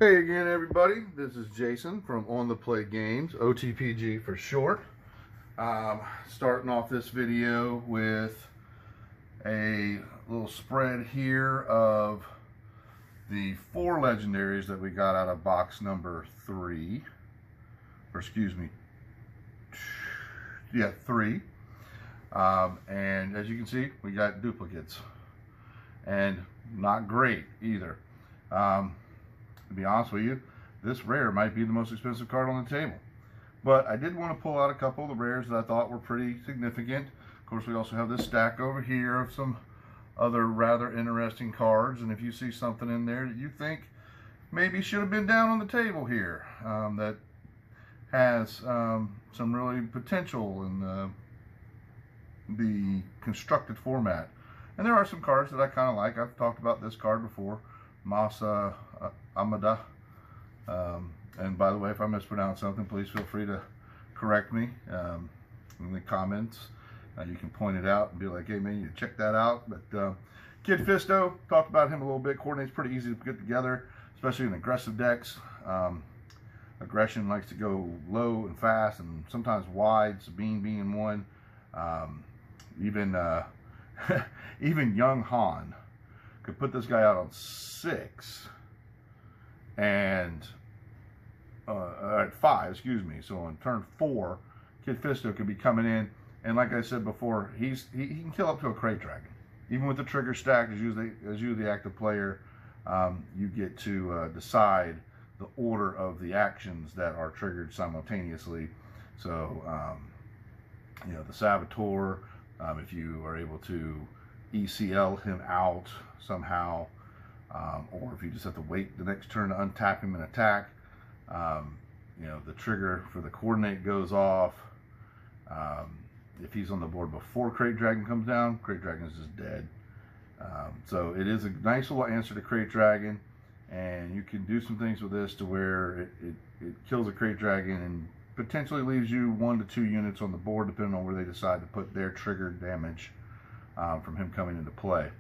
Hey again, everybody. This is Jason from On the Play Games, OTPG for short. Starting off this video with a little spread here of the 4 legendaries that we got out of box number 3. Or excuse me, yeah, 3. And as you can see, we got duplicates. And not great either. To be honest with you, this rare might be the most expensive card on the table. But I did want to pull out a couple of the rares that I thought were pretty significant. Of course, we also have this stack over here of some other rather interesting cards. And if you see something in there that you think maybe should have been down on the table here, that has some really potential in the constructed format. And there are some cards that I kind of like. I've talked about this card before, Masa Amada. And by the way, if I mispronounce something, please feel free to correct me in the comments. You can point it out and be like, hey man, you check that out. But Kid Fisto, talked about him a little bit. Coordinates pretty easy to get together, especially in aggressive decks. Aggression likes to go low and fast and sometimes wide. Sabine being one. Even even young Han could put this guy out on 6 and at 5, excuse me. So on turn 4, Kid Fisto could be coming in, and like I said before, he can kill up to a Crate Dragon. Even with the trigger stacked, as you the active player, you get to decide the order of the actions that are triggered simultaneously. So you know, the Saboteur, if you are able to ECL him out somehow, or if you just have to wait the next turn to untap him and attack, you know, the trigger for the coordinate goes off. If he's on the board before Crate Dragon comes down, Crate Dragon is just dead. So it is a nice little answer to Crate Dragon, and you can do some things with this to where it kills a Crate Dragon and potentially leaves you 1 to 2 units on the board, depending on where they decide to put their triggered damage from him coming into play.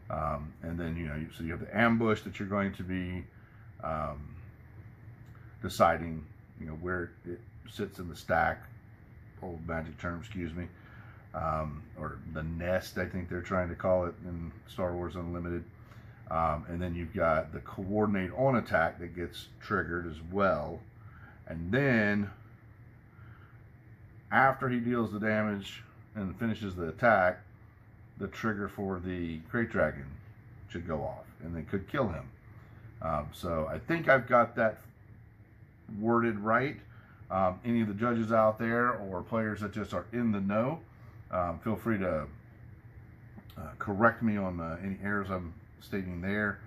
And then, you know, so you have the ambush that you're going to be deciding, you know, where it sits in the stack, old magic term, excuse me, or the nest, I think they're trying to call it in Star Wars Unlimited. And then you've got the coordinate on attack that gets triggered as well. And then after he deals the damage and finishes the attack, the trigger for the Crate Dragon should go off, and they could kill him. So I think I've got that worded right. Any of the judges out there or players that just are in the know, feel free to correct me on any errors I'm stating there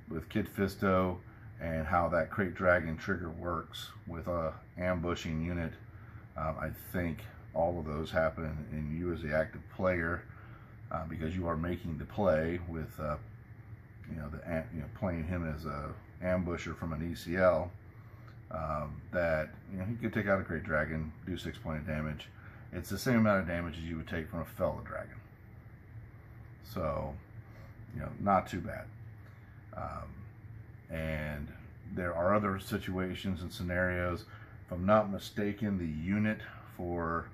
with Kid Fisto and how that Crate Dragon trigger works with a ambushing unit. I think all of those happen in you as the active player, because you are making the play with you know, playing him as a ambusher from an ECL. That, you know, he could take out a Crate Dragon, do 6 points of damage. It's the same amount of damage as you would take from a Fellow Dragon. So, you know, not too bad. And there are other situations and scenarios. If I'm not mistaken, the unit for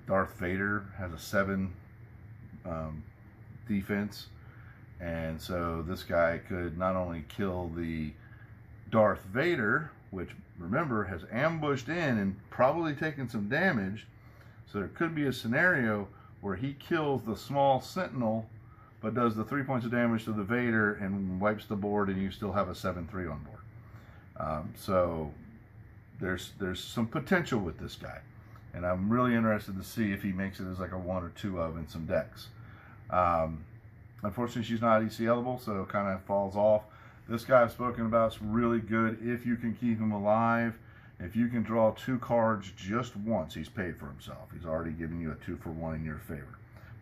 Darth Vader has a 7 defense, and so this guy could not only kill the Darth Vader, which remember has ambushed in and probably taken some damage, so there could be a scenario where he kills the small Sentinel but does the 3 points of damage to the Vader and wipes the board, and you still have a 7/3 on board. So there's some potential with this guy, and I'm really interested to see if he makes it as like a 1 or 2 of in some decks. Unfortunately, she's not ECLable, so it kind of falls off. This guy I've spoken about is really good if you can keep him alive. If you can draw 2 cards just once, he's paid for himself. He's already given you a 2-for-1 in your favor.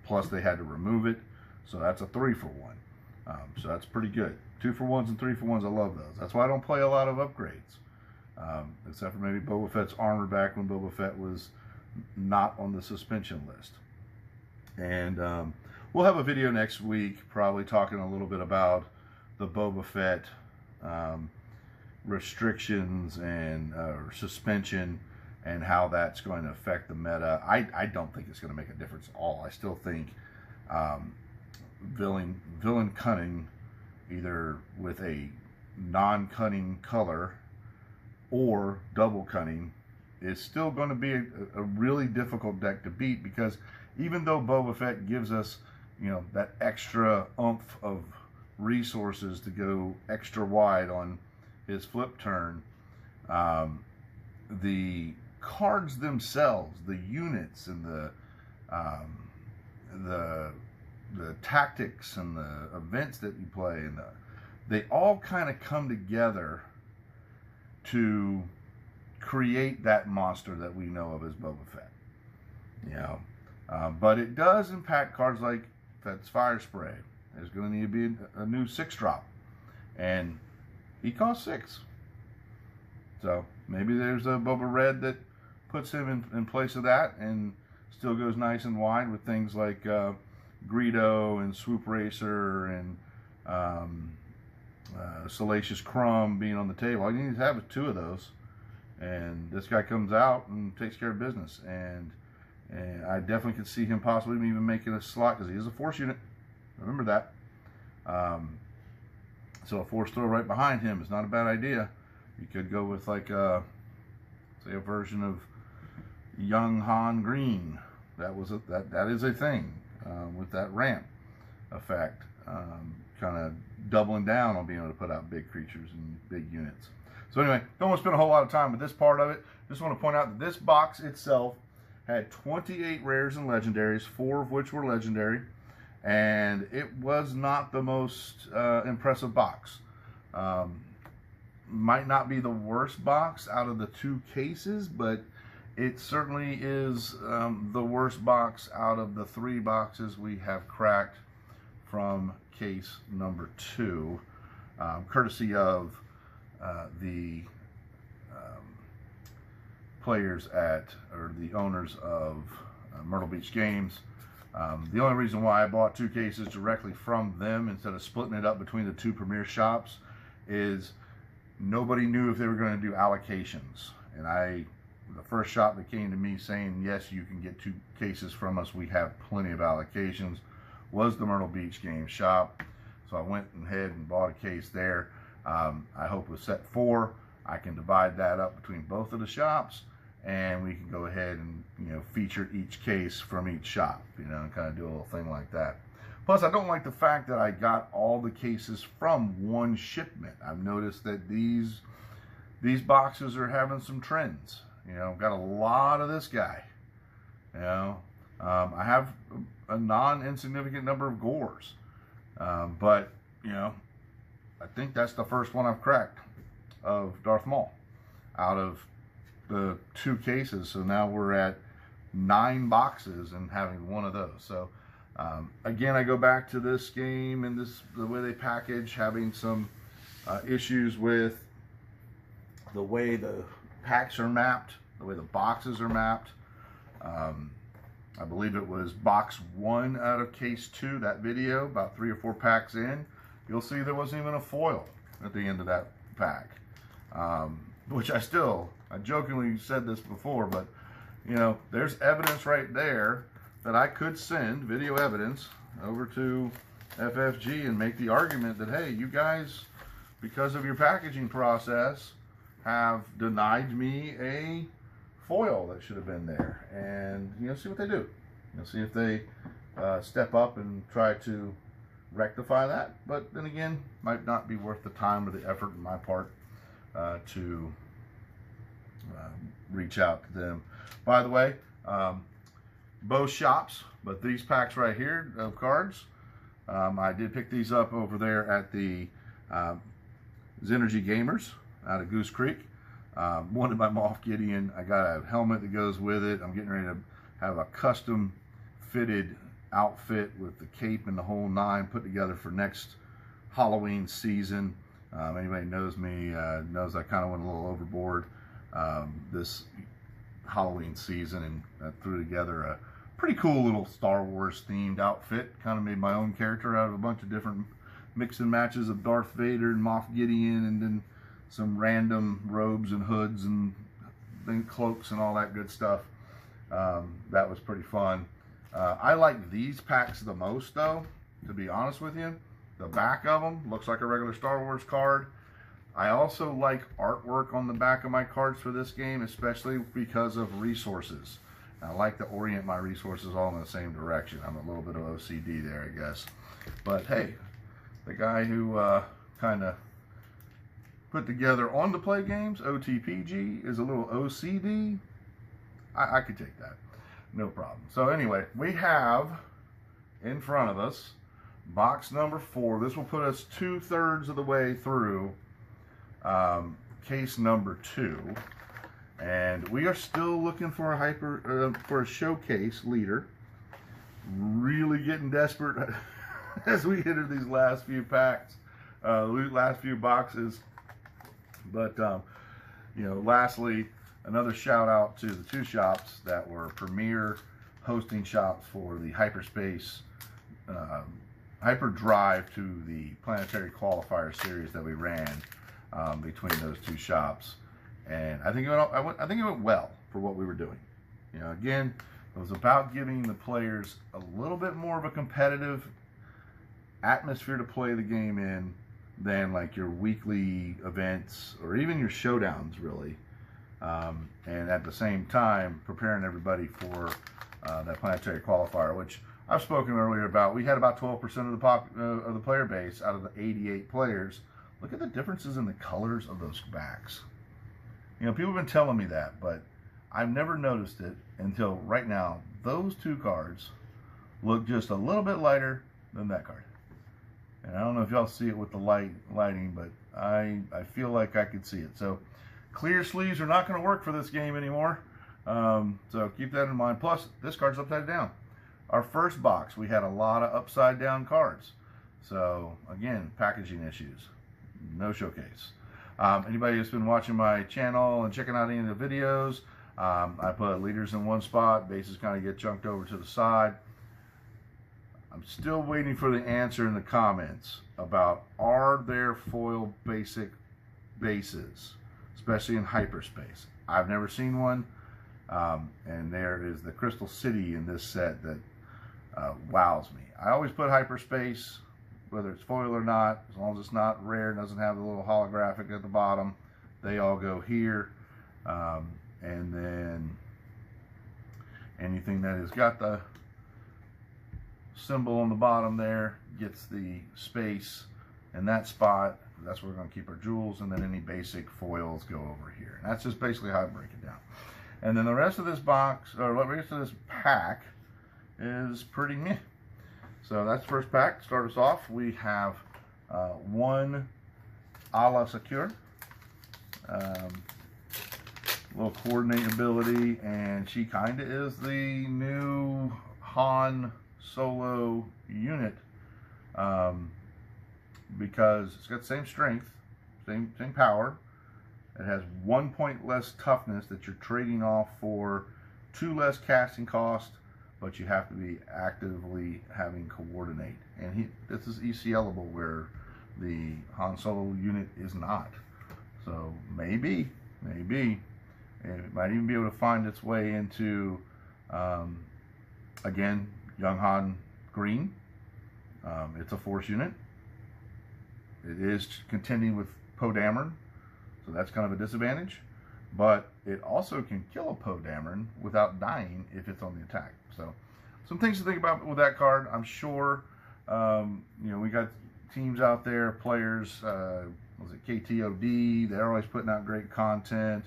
Plus, they had to remove it, so that's a 3-for-1. So that's pretty good. 2-for-1s and 3-for-1s, I love those. That's why I don't play a lot of upgrades. Except for maybe Boba Fett's armor back when Boba Fett was not on the suspension list. And we'll have a video next week, probably talking a little bit about the Boba Fett restrictions and suspension, and how that's going to affect the meta. I don't think it's going to make a difference at all. I still think villain cunning, either with a non-cunning color or double cunning, is still going to be a really difficult deck to beat, because even though Boba Fett gives us, you know, that extra oomph of resources to go extra wide on his flip turn, the cards themselves, the units, and the tactics and the events that you play, and they all kind of come together to create that monster that we know of as Boba Fett. You know, but it does impact cards like Fett's Fire Spray. There's going to need to be a new 6-drop, and he costs 6. So maybe there's a Boba Red that puts him in place of that, and still goes nice and wide with things like Greedo and Swoop Racer and Salacious Crumb being on the table. All you need to have is 2 of those, and this guy comes out and takes care of business. And I definitely could see him possibly even making a slot, because he is a Force unit. Remember that. So a Force throw right behind him is not a bad idea. You could go with, like, say, a version of Young Han Green. That is a thing with that ramp effect, kind of doubling down on being able to put out big creatures and big units. So anyway, don't want to spend a whole lot of time with this part of it. Just want to point out that this box itself had 28 rares and legendaries, 4 of which were legendary, and it was not the most impressive box. Might not be the worst box out of the 2 cases, but it certainly is the worst box out of the 3 boxes we have cracked from case number 2, courtesy of the players at, or the owners of Myrtle Beach Games. The only reason why I bought 2 cases directly from them instead of splitting it up between the 2 premier shops is nobody knew if they were going to do allocations. And the first shop that came to me saying, yes, you can get 2 cases from us, we have plenty of allocations, was the Myrtle Beach Games shop. So I went ahead and bought a case there. I hope with set 4, I can divide that up between both of the shops, and we can go ahead and, you know, feature each case from each shop, you know, and kind of do a little thing like that. Plus, I don't like the fact that I got all the cases from one shipment. I've noticed that these boxes are having some trends. You know, got a lot of this guy. You know, I have a non-insignificant number of Gores, but, you know, I think that's the first one I've cracked of Darth Maul out of the 2 cases. So now we're at 9 boxes and having one of those. So again, I go back to this game and the way they package, having some issues with the way the packs are mapped, the way the boxes are mapped. I believe it was box 1 out of case 2, that video, about 3 or 4 packs in. You'll see there wasn't even a foil at the end of that pack. Which I jokingly said this before, but, you know, there's evidence right there that I could send, video evidence, over to FFG and make the argument that, hey, you guys, because of your packaging process, have denied me a foil that should have been there. And, you know, see what they do. You know, see if they step up and try to rectify that. But then again, might not be worth the time or the effort on my part to reach out to them. By the way, both shops, but these packs right here of cards, I did pick these up over there at the Xenergy Gamers out of Goose Creek. Wanted my Moff Gideon. I got a helmet that goes with it. I'm getting ready to have a custom fitted outfit with the cape and the whole 9 put together for next Halloween season. Anybody knows me knows I kind of went a little overboard this Halloween season, and I threw together a pretty cool little Star Wars themed outfit. Kind of made my own character out of a bunch of different mix and matches of Darth Vader and Moff Gideon, and then some random robes and hoods and then cloaks and all that good stuff. That was pretty fun. I like these packs the most, though, to be honest with you. The back of them looks like a regular Star Wars card. I also like artwork on the back of my cards for this game, especially because of resources. I like to orient my resources all in the same direction. I'm a little bit of OCD there, I guess. But hey, the guy who kind of put together On to Play Games, OTPG, is a little OCD. I could take that. No problem. So anyway, we have in front of us box number 4. This will put us 2/3 of the way through case number 2, and we are still looking for a showcase leader. Really getting desperate as we enter these last few packs, last few boxes. But you know, lastly, another shout out to the 2 shops that were premier hosting shops for the hyperspace hyperdrive to the planetary qualifier series that we ran between those 2 shops. And I think it went well for what we were doing. You know, again, it was about giving the players a little bit more of a competitive atmosphere to play the game in than like your weekly events or even your showdowns, really. And at the same time, preparing everybody for that planetary qualifier, which I've spoken earlier about. We had about 12% of the player base out of the 88 players. Look at the differences in the colors of those backs. You know, people have been telling me that, but I've never noticed it until right now. Those 2 cards look just a little bit lighter than that card. And I don't know if y'all see it with the lighting, but I feel like I could see it. So clear sleeves are not going to work for this game anymore. So keep that in mind. Plus, this card's upside down. Our first box, we had a lot of upside down cards. So again, packaging issues. No showcase. Anybody who's been watching my channel and checking out any of the videos, I put leaders in one spot, bases kind of get chunked over to the side. I'm still waiting for the answer in the comments about, are there foil basic bases, especially in hyperspace? I've never seen one, and there is the Crystal City in this set that wows me. I always put hyperspace, whether it's foil or not, as long as it's not rare, doesn't have the little holographic at the bottom, they all go here. And then anything that has got the symbol on the bottom there gets the space in that spot. That's where we're going to keep our jewels, and then any basic foils go over here. And that's just basically how I break it down. And then the rest of this box, or the rest of this pack, is pretty meh. So that's the first pack. To start us off, we have one a la Secure. Little coordinate ability, and she kind of is the new Han Solo unit, because it's got the same strength, same power. It has 1 point less toughness that you're trading off for 2 less casting cost, but you have to be actively having coordinate. And this is ECLable, where the Han Solo unit is not. So maybe it might even be able to find its way into, again, Young Han Green. It's a Force unit. It is contending with Poe Dameron, so that's kind of a disadvantage. But it also can kill a Poe Dameron without dying if it's on the attack. So some things to think about with that card. I'm sure, you know, we got teams out there, players, was it KTOD? They're always putting out great content.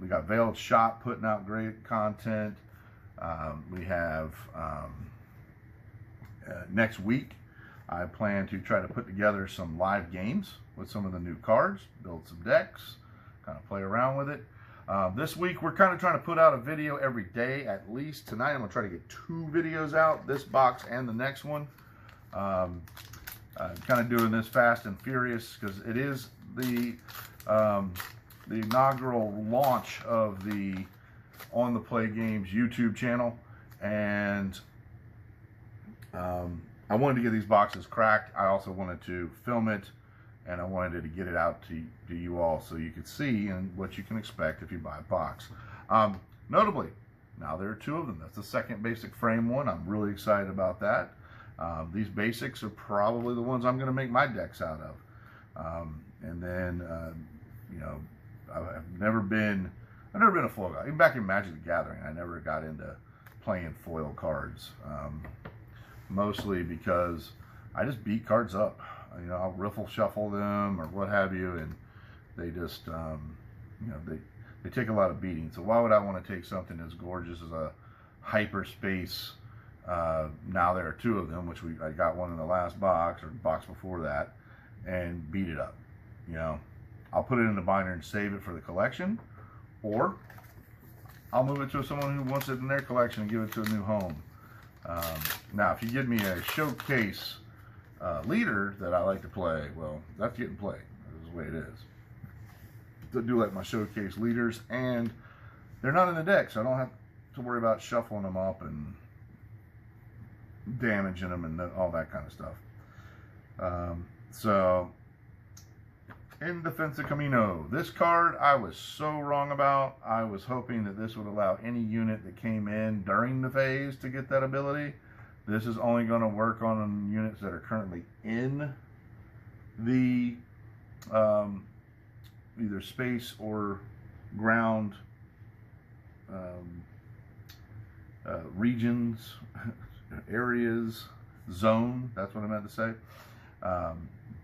We got Veiled Shot putting out great content. We have next week, I plan to try to put together some live games with some of the new cards, build some decks, kind of play around with it. This week, we're kind of trying to put out a video every day at least. Tonight, I'm going to try to get 2 videos out, this box and the next one. Kind of doing this fast and furious because it is the inaugural launch of the On the Play Games YouTube channel, and I wanted to get these boxes cracked. I also wanted to film it, and I wanted to get it out to you all so you could see and what you can expect if you buy a box. Notably, now there are 2 of them. That's the second basic frame one. I'm really excited about that. These basics are probably the ones I'm going to make my decks out of. And then, you know, I've never been a foil guy. Even back in Magic the Gathering, I never got into playing foil cards. Mostly because I just beat cards up. You know, I'll riffle shuffle them or what have you, and they just, you know, they take a lot of beating. So why would I want to take something as gorgeous as a hyperspace? Now there are 2 of them, which I got one in the last box or box before that, and beat it up. You know, I'll put it in the binder and save it for the collection, or I'll move it to someone who wants it in their collection and give it to a new home. Now, if you give me a showcase leader that I like to play, well, that's getting played. That's the way it is. I do like my showcase leaders, and they're not in the deck, so I don't have to worry about shuffling them up and damaging them and all that kind of stuff. So, in Defense of Camino, this card I was so wrong about. I was hoping that this would allow any unit that came in during the phase to get that ability. This is only going to work on units that are currently in the either space or ground regions, areas, zone. That's what I meant to say.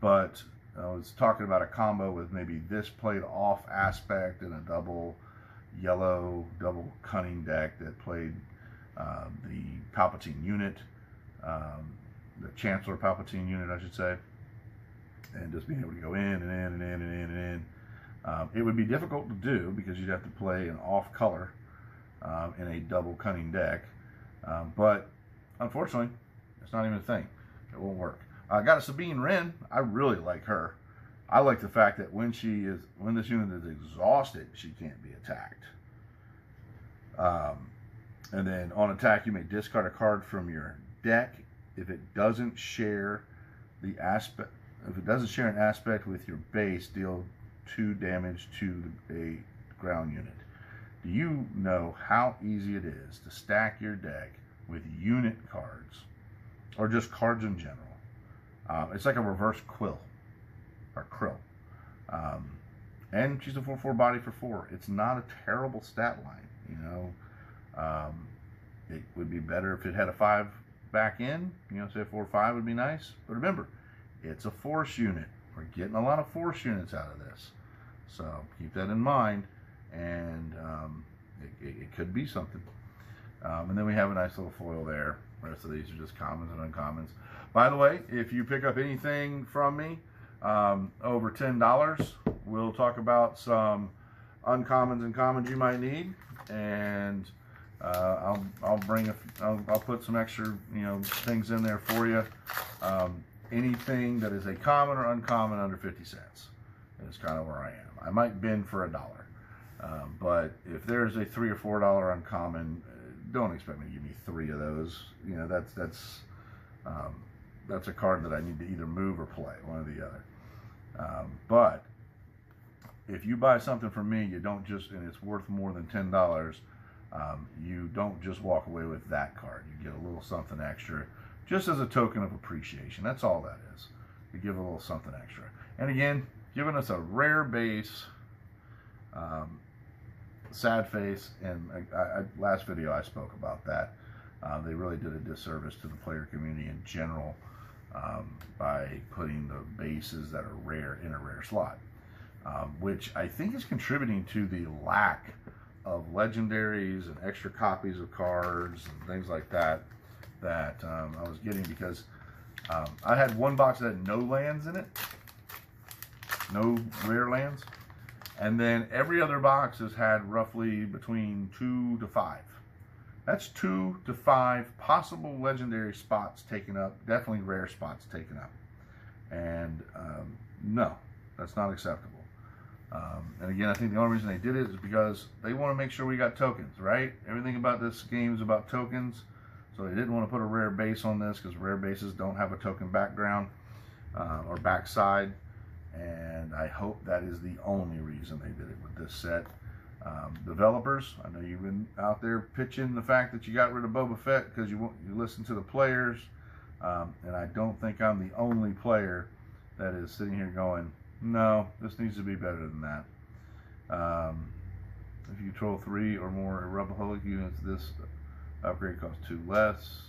But I was talking about a combo with maybe this played off aspect and a double yellow, double cunning deck that played the Palpatine unit, the Chancellor Palpatine unit, I should say, and just being able to go in and in and in and in and in. It would be difficult to do because you'd have to play an off color in a double cunning deck, but unfortunately, it's not even a thing. It won't work. I got a Sabine Wren. I really like her. I like the fact that when this unit is exhausted, she can't be attacked. And then on attack, you may discard a card from your deck if it doesn't share the aspect. If it doesn't share an aspect with your base, deal 2 damage to a ground unit. Do you know how easy it is to stack your deck with unit cards, or just cards in general? It's like a reverse quill, or krill. And she's a 4/4 body for 4. It's not a terrible stat line, you know. It would be better if it had a 5 back in, you know, say a 4/5 would be nice. But remember, it's a force unit. We're getting a lot of force units out of this. So keep that in mind, and it could be something. And then we have a nice little foil there. The rest of these are just commons and uncommons. By the way, if you pick up anything from me over $10, we'll talk about some uncommons and commons you might need, and I'll put some extra, you know, things in there for you. Anything that is a common or uncommon under 50 cents is kind of where I am. I might bend for $1, but if there's a $3 or $4 uncommon, don't expect me to give you 3 of those. You know, that's a card that I need to either move or play, one or the other. But if you buy something from me, you don't just, and it's worth more than $10, you don't just walk away with that card. You get a little something extra, just as a token of appreciation. That's all that is. You give a little something extra. And again, giving us a rare base, sad face, and last video I spoke about that. They really did a disservice to the player community in general by putting the bases that are rare in a rare slot, which I think is contributing to the lack of legendaries and extra copies of cards and things like that I was getting, because I had one box that had no lands in it, no rare lands, and then every other box has had roughly between 2 to 5. That's 2 to 5 possible legendary spots taken up, definitely rare spots taken up. And no, that's not acceptable. And again, I think the only reason they did it is because they want to make sure we got tokens, right? Everything about this game is about tokens. So they didn't want to put a rare base on this because rare bases don't have a token background or backside. And I hope that is the only reason they did it with this set. Developers, I know you've been out there pitching the fact that you got rid of Boba Fett because you listen to the players. And I don't think I'm the only player that is sitting here going, no, this needs to be better than that. If you control 3 or more Republic units, this upgrade costs 2 less.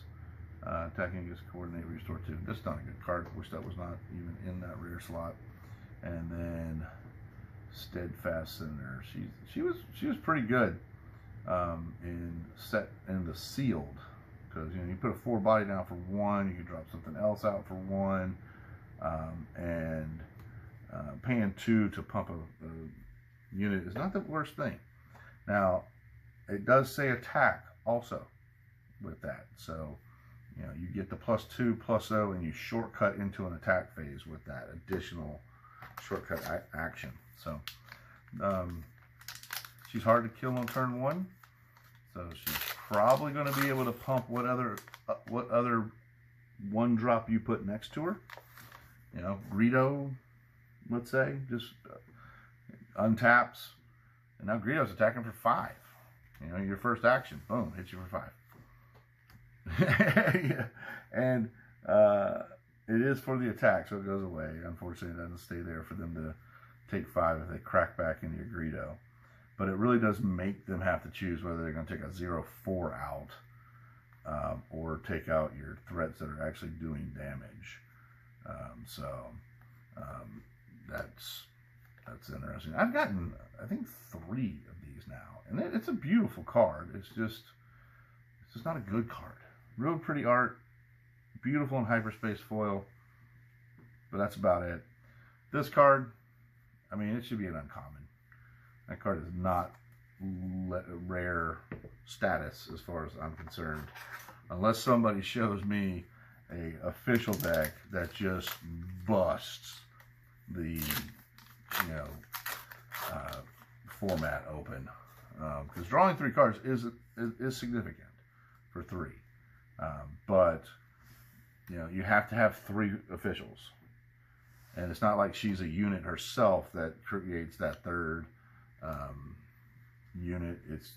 Attacking against coordinate, restore 2. That's not a good card. Wish that was not even in that rare slot. And then Steadfast Senator. She was pretty good in the sealed, because you put a 4 body down for 1, you could drop something else out for 1, and paying 2 to pump a unit is not the worst thing. Now it does say attack also with that, so you get the +2 +0, and you shortcut into an attack phase with that additional shortcut action. So she's hard to kill on turn 1, so she's probably going to be able to pump what other 1-drop you put next to her. Greedo, let's say, just untaps, and now Greedo's attacking for 5. Your first action, boom, hits you for 5. And it is for the attack, so it goes away. Unfortunately, it doesn't stay there for them to take 5 if they crack back into your Greedo. But it really does make them have to choose whether they're going to take a 0-4 out or take out your threats that are actually doing damage. That's interesting. I've gotten, I think, 3 of these now, and it's a beautiful card. It's just not a good card. Real pretty art, beautiful in hyperspace foil, but that's about it. This card, I mean, it should be an uncommon. That card is not rare status as far as I'm concerned, unless somebody shows me a official deck that just busts the format open, because drawing 3 cards is significant for 3, but you have to have 3 officials, and it's not like she's a unit herself that creates that 3rd unit. It's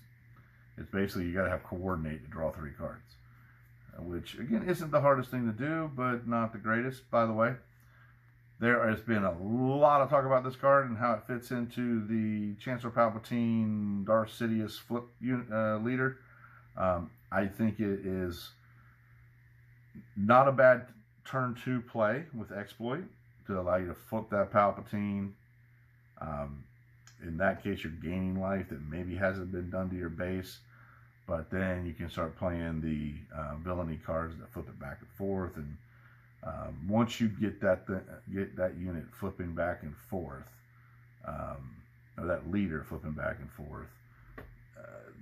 basically you got to have coordinate to draw 3 cards, which again isn't the hardest thing to do, but not the greatest. By the way, there has been a lot of talk about this card and how it fits into the Chancellor Palpatine Darth Sidious flip leader. I think it is not a bad turn 2 play with exploit to allow you to flip that Palpatine. In that case, you're gaining life that maybe hasn't been done to your base, but then you can start playing the villainy cards that flip it back and forth. And once you get that unit flipping back and forth, or that leader flipping back and forth,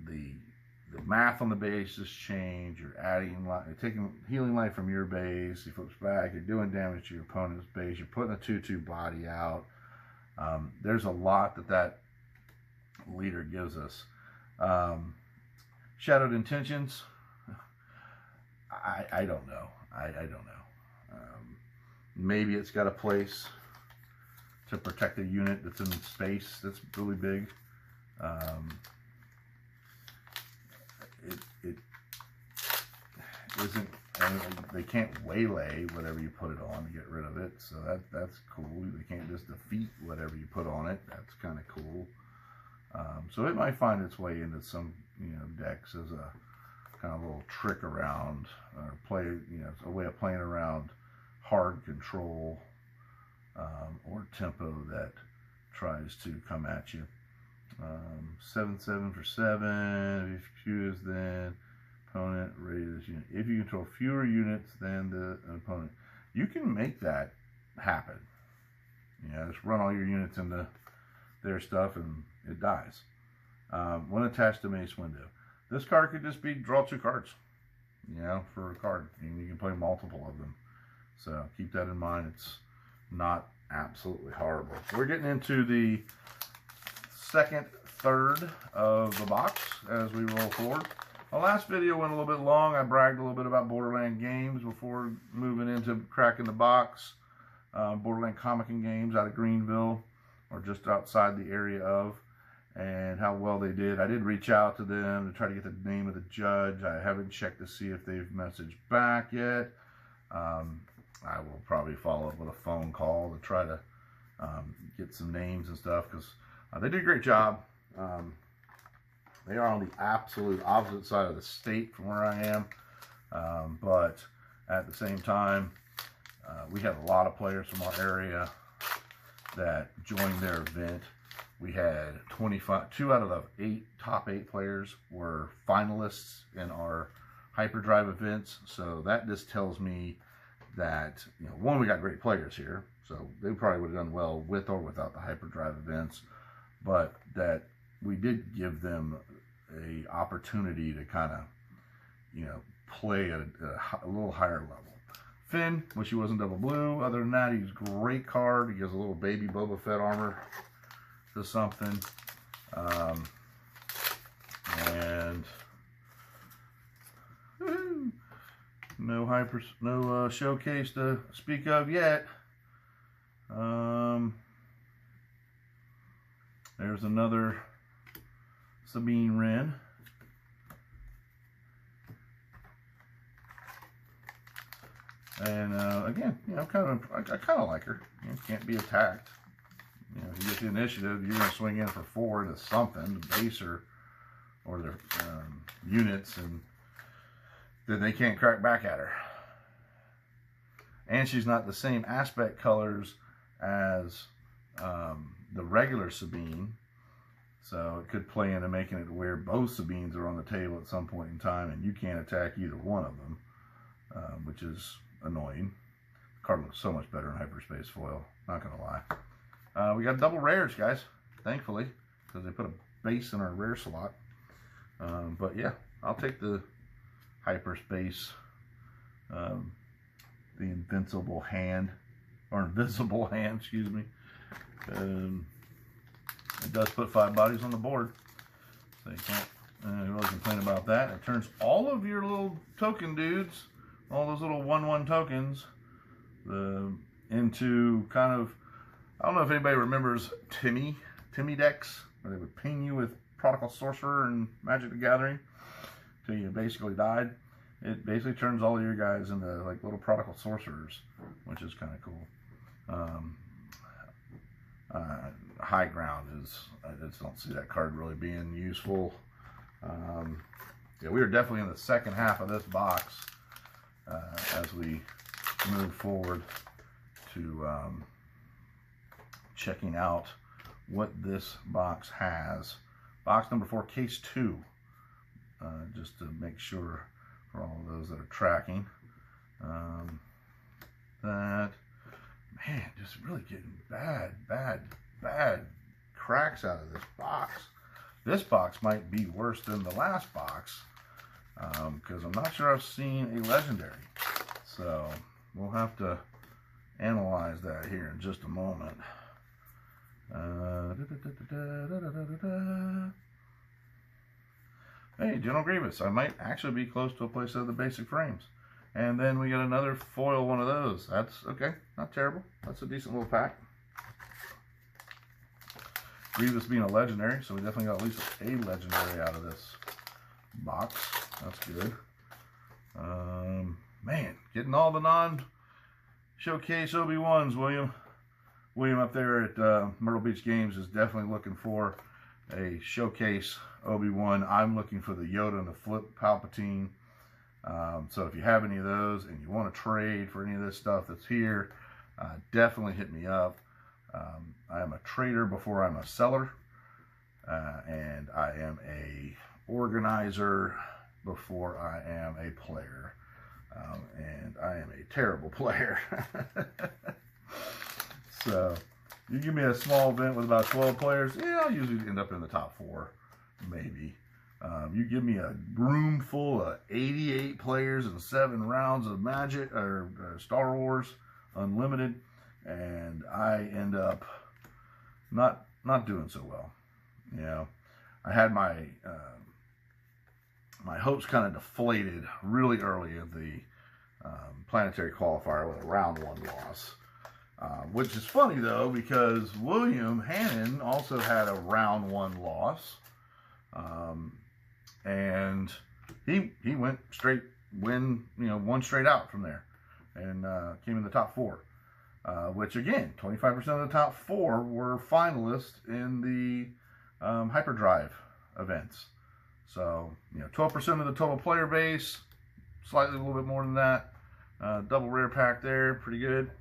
the math on the base just change. You're adding life, you're taking healing life from your base. He flips back. You're doing damage to your opponent's base. You're putting a 2/2 body out. There's a lot that leader gives us. Shadowed Intentions, I don't know. I don't know. Maybe it's got a place to protect a unit that's in space that's really big. It isn't. They can't waylay whatever you put it on to get rid of it, so that's cool. They can't just defeat whatever you put on it. That's kind of cool. So it might find its way into some decks as a kind of little trick around, or play. It's a way of playing around hard control or tempo that tries to come at you. 7/7 for 7. If you choose, then opponent rated this unit. If you control fewer units than the opponent, you can make that happen. Just run all your units into their stuff and it dies. When attached to Mace Window, this card could just be draw 2 cards, for a card, and you can play multiple of them. So keep that in mind. It's not absolutely horrible. We're getting into the second third of the box as we roll forward. My last video went a little bit long. I bragged a little bit about Borderland games before moving into cracking the box. Borderland Comic and Games out of Greenville, or just outside the area of, and how well they did. I did reach out to them to try to get the name of the judge. I haven't checked to see if they've messaged back yet. I will probably follow up with a phone call to try to get some names and stuff, because they did a great job. They are on the absolute opposite side of the state from where I am, but at the same time, we had a lot of players from our area that joined their event. We had 2 out of the top 8 players were finalists in our hyperdrive events. So that just tells me that, you know, one, we got great players here, so they probably would have done well with or without the hyperdrive events, but that we did give them a opportunity to kind of, you know, play at a little higher level. Finn, wish he wasn't double blue. Other than that, he's a great card. He gives a little baby Boba Fett armor to something. And no showcase to speak of yet. There's another Sabine Wren. And again, you know, I kind of like her. You know, can't be attacked. You know, if you get the initiative, you're gonna swing in for 4 to something, the base or their units, and then they can't crack back at her. And she's not the same aspect colors as the regular Sabine, so it could play into making it where both Sabines are on the table at some point in time, and you can't attack either one of them, which is annoying. The card looks so much better in hyperspace foil, not gonna lie. We got double rares, guys, thankfully, because they put a base in our rare slot. But yeah, I'll take the hyperspace, the invincible hand, or invisible hand, excuse me. It does put 5 bodies on the board, so you can't really complain about that. It turns all of your little token dudes, all those little 1/1 tokens, into kind of, I don't know if anybody remembers Timmy decks, where they would ping you with Prodigal Sorcerer and Magic the Gathering till you basically died. It basically turns all of your guys into like little Prodigal Sorcerers, which is kind of cool. High Ground is, I just don't see that card really being useful. Yeah, we are definitely in the second half of this box as we move forward to checking out what this box has. Box number 4, case 2, just to make sure for all of those that are tracking. That, man, just really getting bad cracks out of this box. This box might be worse than the last box, because I'm not sure I've seen a legendary. So we'll have to analyze that here in just a moment. Hey, General Grievous. I might actually be close to a place of the basic frames. And then we got another foil one of those. That's okay. Not terrible. That's a decent little pack. Grievous being a legendary, so we definitely got at least a legendary out of this box. That's good. Man, getting all the non-showcase Obi-Wans, William. William up there at Myrtle Beach Games is definitely looking for a showcase Obi-Wan. I'm looking for the Yoda and the Flip Palpatine. So if you have any of those and you want to trade for any of this stuff that's here, definitely hit me up. I am a trader before I'm a seller, and I am a organizer before I am a player, and I am a terrible player. So you give me a small event with about 12 players, yeah, I'll usually end up in the top 4, maybe. You give me a room full of 88 players and 7 rounds of Magic or Star Wars Unlimited, and I end up not doing so well. You know, I had my my hopes kind of deflated really early in the planetary qualifier with a round 1 loss. Which is funny though, because William Hannon also had a round 1 loss. And he went straight win, one straight out from there, and came in the top 4. Which again, 25% of the top 4 were finalists in the hyperdrive events. So 12% of the total player base, slightly a little bit more than that. Double rare pack there, pretty good.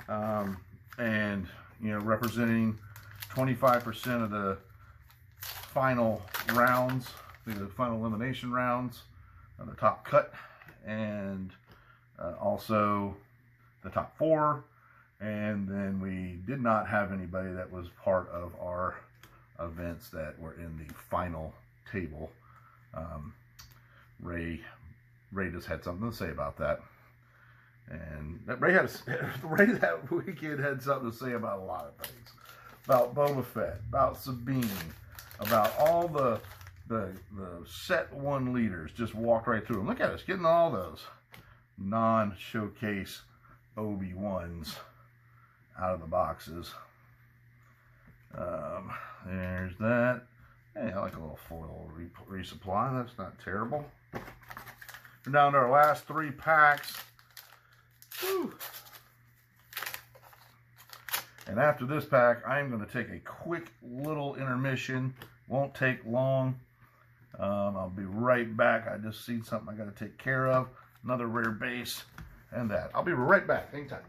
And representing 25% of the final rounds, the final elimination rounds, the top cut, and also the top 4. And then we did not have anybody that was part of our events that were in the final table. Ray just had something to say about that. And Ray that weekend had something to say about a lot of things. About Boba Fett, about Sabine, about all the set 1 leaders. Just walked right through them. Look at us getting all those non-showcase Obi-Wans out of the boxes. There's that. Hey, I like a little foil resupply. That's not terrible. We're down to our last 3 packs. Whew. And after this pack, I'm going to take a quick little intermission. Won't take long. I'll be right back. I just seen something I got to take care of. Another rare base and that. I'll be right back. Hang tight.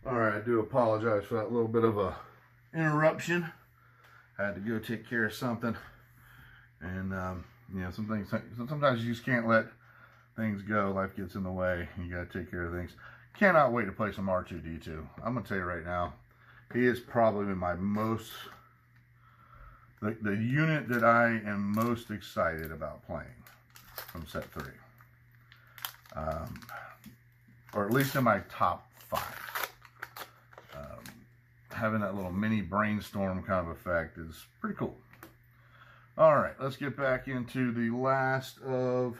All right, I do apologize for that little bit of a interruption. I had to go take care of something, and sometimes you just can't let things go. Life gets in the way. You got to take care of things. Cannot wait to play some R2-D2. I'm gonna tell you right now, he is probably my most the unit that I am most excited about playing from set 3, or at least in my top 5. Having that little mini brainstorm kind of effect is pretty cool. All right, let's get back into the last of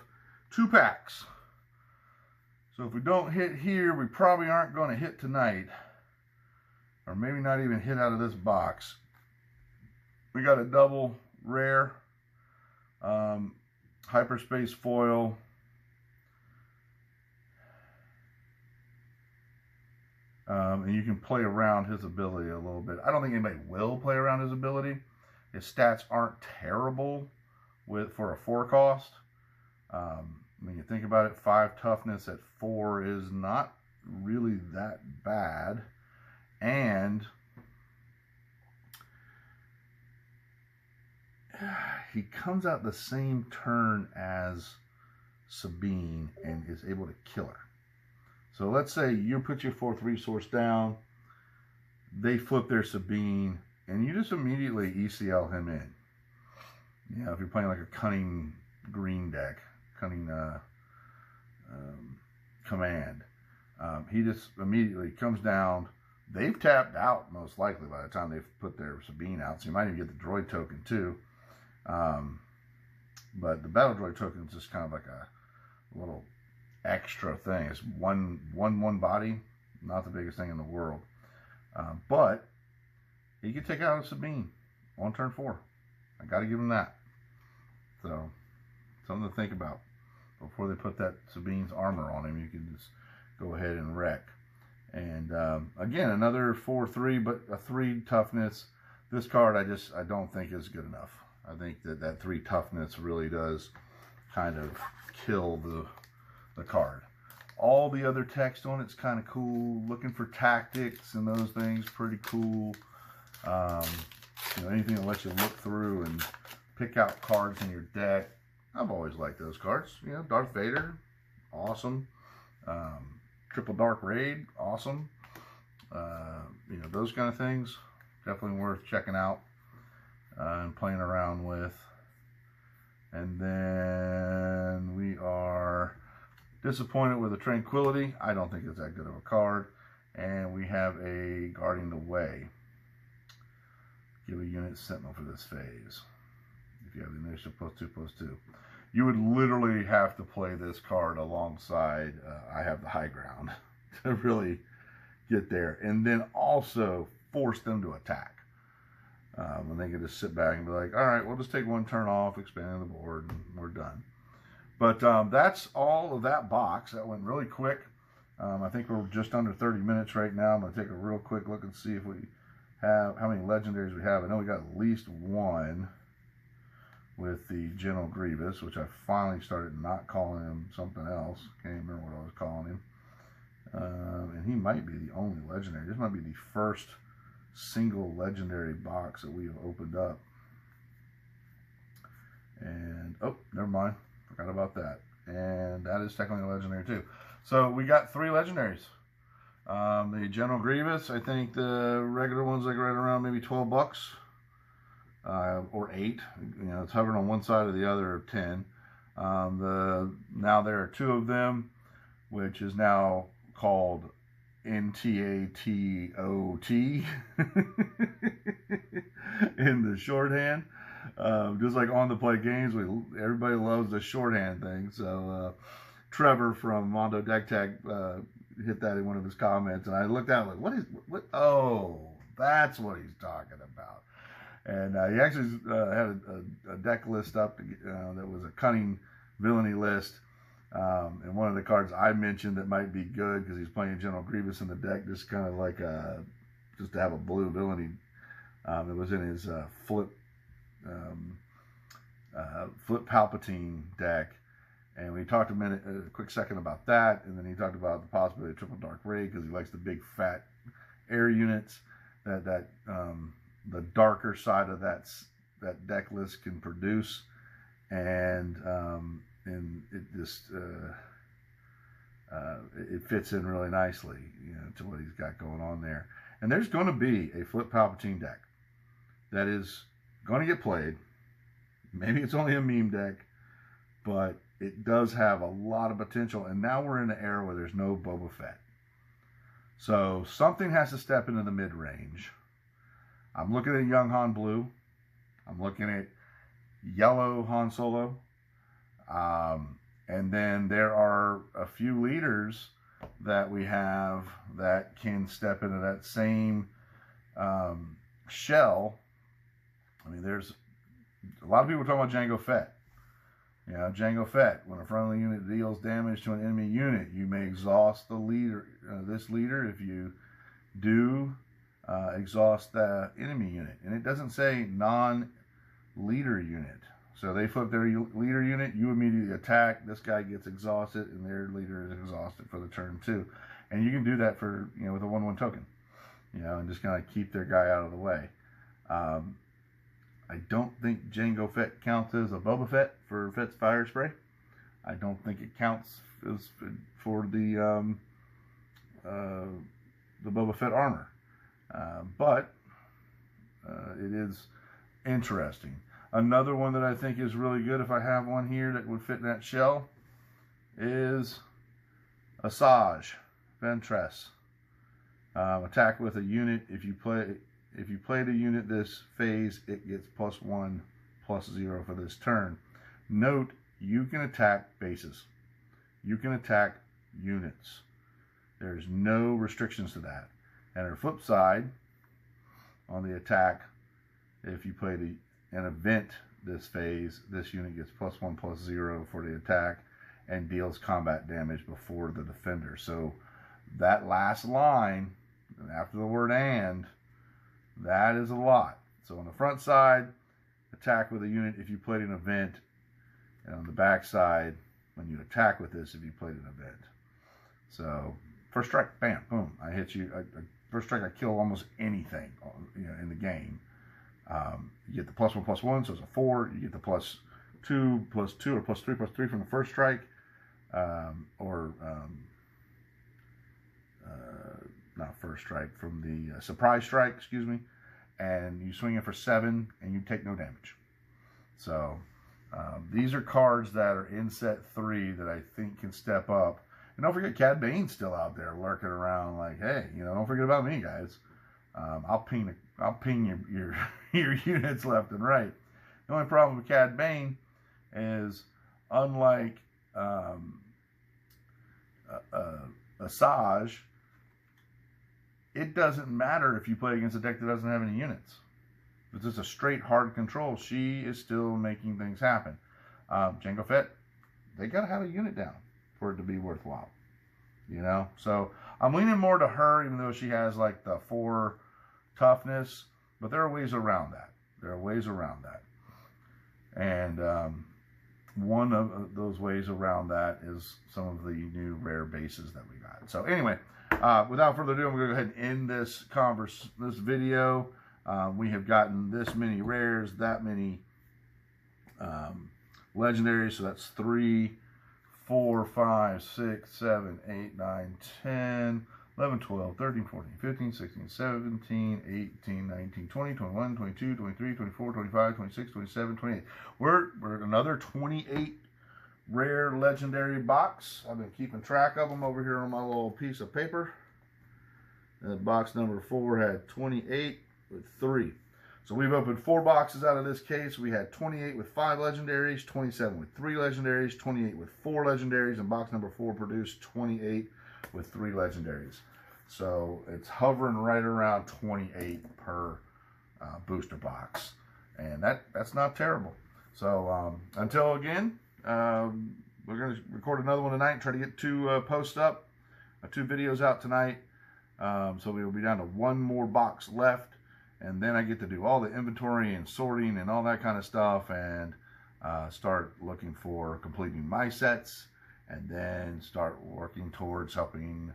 2 packs. So if we don't hit here, we probably aren't going to hit tonight, or maybe not even hit out of this box. We got a double rare hyperspace foil. And you can play around his ability a little bit. I don't think anybody will play around his ability. His stats aren't terrible for a 4 cost. When you think about it, 5 toughness at 4 is not really that bad. And he comes out the same turn as Sabine and is able to kill her. So let's say you put your 4th resource down, they flip their Sabine, and you just immediately ECL him in. If you're playing like a cunning green deck, cunning command, he just immediately comes down. They've tapped out most likely by the time they've put their Sabine out, so you might even get the droid token too. But the battle droid token is just kind of like a little extra thing. It's one body, not the biggest thing in the world, but he could take out a Sabine on turn 4. I got to give him that. So something to think about before they put that Sabine's armor on him. You can just go ahead and wreck. And again, another 4/3, but a 3 toughness. This card I don't think is good enough. I think that 3 toughness really does kind of kill the card. All the other text on it's kind of cool. Looking for tactics and those things, pretty cool. You know, anything that lets you look through and pick out cards in your deck. I've always liked those cards. You know, Darth Vader, awesome. Triple Dark Raid, awesome. You know, those kind of things, definitely worth checking out and playing around with. And then we are disappointed with the Tranquility. I don't think it's that good of a card. And we have a Guarding the Way. Give a unit Sentinel for this phase. If you have the initiative +2/+2. You would literally have to play this card alongside I Have the High Ground to really get there. And then also force them to attack. And they can just sit back and be like, all right, we'll just take 1 turn off, expand the board, and we're done. But that's all of that box. That went really quick. I think we're just under 30 minutes right now. I'm going to take a real quick look and see if we have how many legendaries we have. I know we got at least 1 with the General Grievous, which I finally started not calling him something else. Can't even remember what I was calling him. And he might be the only legendary. This might be the first single legendary box that we have opened up. And, oh, never mind. Forgot about that. And that is technically a legendary too. So we got 3 legendaries. The General Grievous, I think the regular one's like right around maybe $12. Or 8. You know, it's hovering on one side or the other of 10. Now there are 2 of them, which is now called NTATOT in the shorthand. Just like on the play games, everybody loves the shorthand thing. So Trevor from Mondo Deck Tag hit that in one of his comments, and I looked at it like, what? Oh, that's what he's talking about. And he actually had a deck list up that was a cunning villainy list. And one of the cards I mentioned that might be good because he's playing General Grievous in the deck, just kind of like just to have a blue villainy. It was in his Flip Palpatine deck. And we talked a quick second about that. And then he talked about the possibility of Triple Dark Raid because he likes the big fat air units that the darker side of that deck list can produce, and it just it fits in really nicely, you know, to what he's got going on there. And there's going to be a Flip Palpatine deck that is going to get played. Maybe it's only a meme deck, but it does have a lot of potential. And now we're in an era where there's no Boba Fett, so something has to step into the mid range. I'm looking at young Han Blue. I'm looking at yellow Han Solo. And then there are a few leaders that we have that can step into that same shell. I mean, there's a lot of people talking about Jango Fett. You know, Jango Fett, when a friendly unit deals damage to an enemy unit, you may exhaust the leader, this leader. If you do, exhaust the enemy unit. And it doesn't say non-leader unit. So they flip their leader unit, you immediately attack, this guy gets exhausted, and their leader is exhausted for the turn too. And you can do that for, you know, with a 1/1 token, you know, and just kind of keep their guy out of the way. I don't think Jango Fett counts as a Boba Fett for Fett's Fire Spray. I don't think it counts as for the Boba Fett armor. But it is interesting. Another one that I think is really good, if I have one here that would fit in that shell, is Asajj Ventress. Attack with a unit. If you play the unit this phase, it gets +1/+0 for this turn. Note, you can attack bases. You can attack units. There's no restrictions to that. And her flip side, on the attack, if you play an event this phase, this unit gets +1/+0 for the attack and deals combat damage before the defender. So that last line, after the word "and," that is a lot. So on the front side, attack with a unit if you played an event, and on the back side, when you attack with this if you played an event. So first strike, bam, boom, I hit you. First strike, I kill almost anything, you know, in the game. You get the +1/+1, so it's a 4. You get the +2/2 or +3/3 from the first strike, not first strike, from the surprise strike, excuse me, and you swing it for 7 and you take no damage. So these are cards that are in set 3 that I think can step up. And don't forget, Cad Bane's still out there lurking around like, hey, you know, don't forget about me, guys. I'll ping your your units left and right. The only problem with Cad Bane is, unlike Asajj, it doesn't matter if you play against a deck that doesn't have any units. If it's just a straight hard control, she is still making things happen. Jango Fett, they got to have a unit down for it to be worthwhile, you know. So I'm leaning more to her, even though she has like the 4 toughness, but there are ways around that. And one of those ways around that is some of the new rare bases that we got. So anyway, without further ado, I'm going to go ahead and end this video. We have gotten this many rares, that many legendaries. So that's 3, 4, 5, 6, 7, 8, 9, 10, 11, 12, 13, 14, 15, 16, 17, 18, 19, 20, 21, 22, 23, 24, 25, 26, 27, 28. We're another 28 rare legendary box. I've been keeping track of them over here on my little piece of paper. And box number 4 had 28 with 3. So we've opened 4 boxes out of this case. We had 28 with 5 legendaries, 27 with 3 legendaries, 28 with 4 legendaries, and box number 4 produced 28 with 3 legendaries. So it's hovering right around 28 per booster box, and that's not terrible. So until again, we're going to record another one tonight and try to get 2 posts up, 2 videos out tonight. So we will be down to 1 more box left, and then I get to do all the inventory and sorting and all that kind of stuff, and start looking for completing my sets, and then start working towards helping,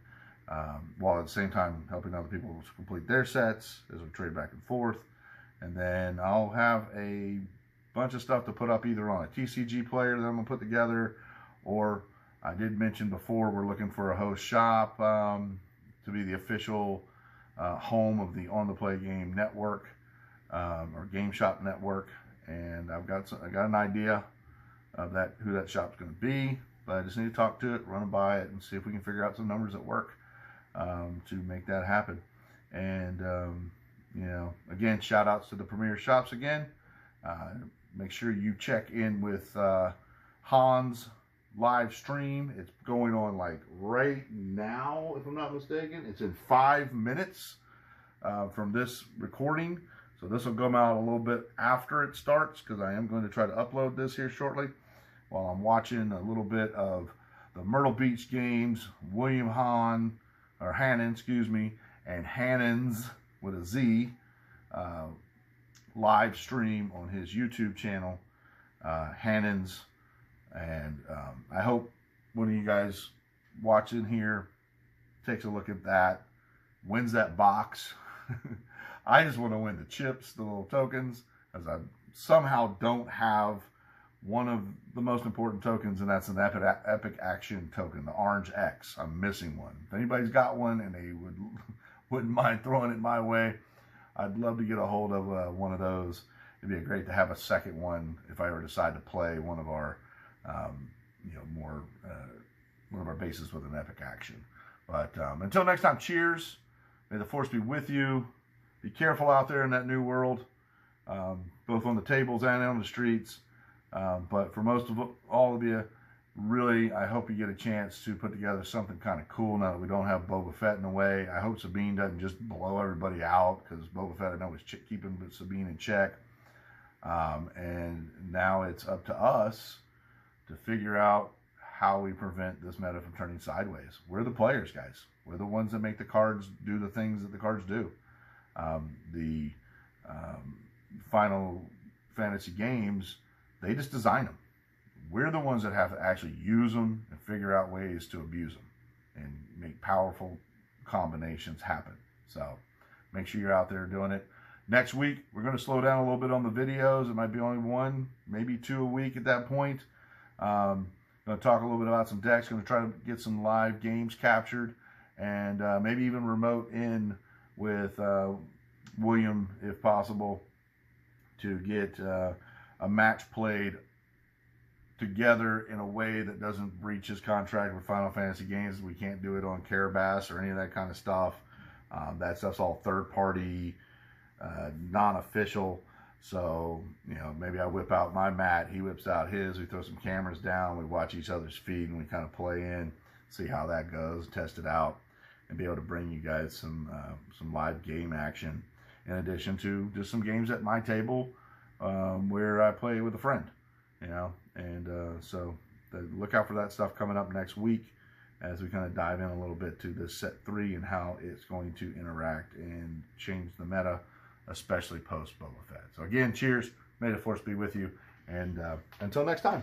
while at the same time helping other people complete their sets as we trade back and forth. And then I'll have a bunch of stuff to put up either on a TCG player that I'm going to put together, or I did mention before we're looking for a host shop to be the official home of the On the Play Game Network, or Game Shop Network. And I got an idea of who that shop's going to be, but I just need to talk to it, run it by it, and see if we can figure out some numbers that work to make that happen. And you know, again, shout outs to the Premier Shops again. Make sure you check in with Han's live stream. It's going on like right now, if I'm not mistaken. It's in 5 minutes from this recording. So this will come out a little bit after it starts, because I am going to try to upload this here shortly while I'm watching a little bit of the Myrtle Beach games. William Hannon, excuse me, and Hannon's with a Z live stream on his YouTube channel, Hannon's. And I hope one of you guys watching here takes a look at that, wins that box. I just want to win the chips, the little tokens, as I somehow don't have one of the most important tokens, and that's an epic action token, the Orange X. I'm missing one. If anybody's got one and they wouldn't mind throwing it my way, I'd love to get a hold of one of those. It'd be great to have a second one if I ever decide to play one of our one of our bases with an epic action. But until next time, cheers. May the force be with you. Be careful out there in that new world, both on the tables and on the streets. But for all of you, really, I hope you get a chance to put together something kind of cool now that we don't have Boba Fett in the way. I hope Sabine doesn't just blow everybody out, because Boba Fett, I know, is keeping Sabine in check. And now it's up to us to figure out how we prevent this meta from turning sideways. We're the players, guys. We're the ones that make the cards do the things that the cards do. Final Fantasy games, they just design them. We're the ones that have to actually use them and figure out ways to abuse them and make powerful combinations happen. So make sure you're out there doing it. Next week, we're going to slow down a little bit on the videos. It might be only 1, maybe 2 a week at that point. Going to talk a little bit about some decks. Going to try to get some live games captured, and maybe even remote in with William, if possible, to get a match played together in a way that doesn't breach his contract with Final Fantasy games. We can't do it on Carabas or any of that kind of stuff. That stuff's all third-party, non-official. So, you know, maybe I whip out my mat, he whips out his, we throw some cameras down, we watch each other's feed, and we kind of play in, see how that goes, test it out, and be able to bring you guys some live game action, in addition to just some games at my table where I play with a friend, you know. And so look out for that stuff coming up next week as we kind of dive in a little bit to this set 3 and how it's going to interact and change the meta, especially post Boba Fett. So again, cheers. May the Force be with you. And until next time.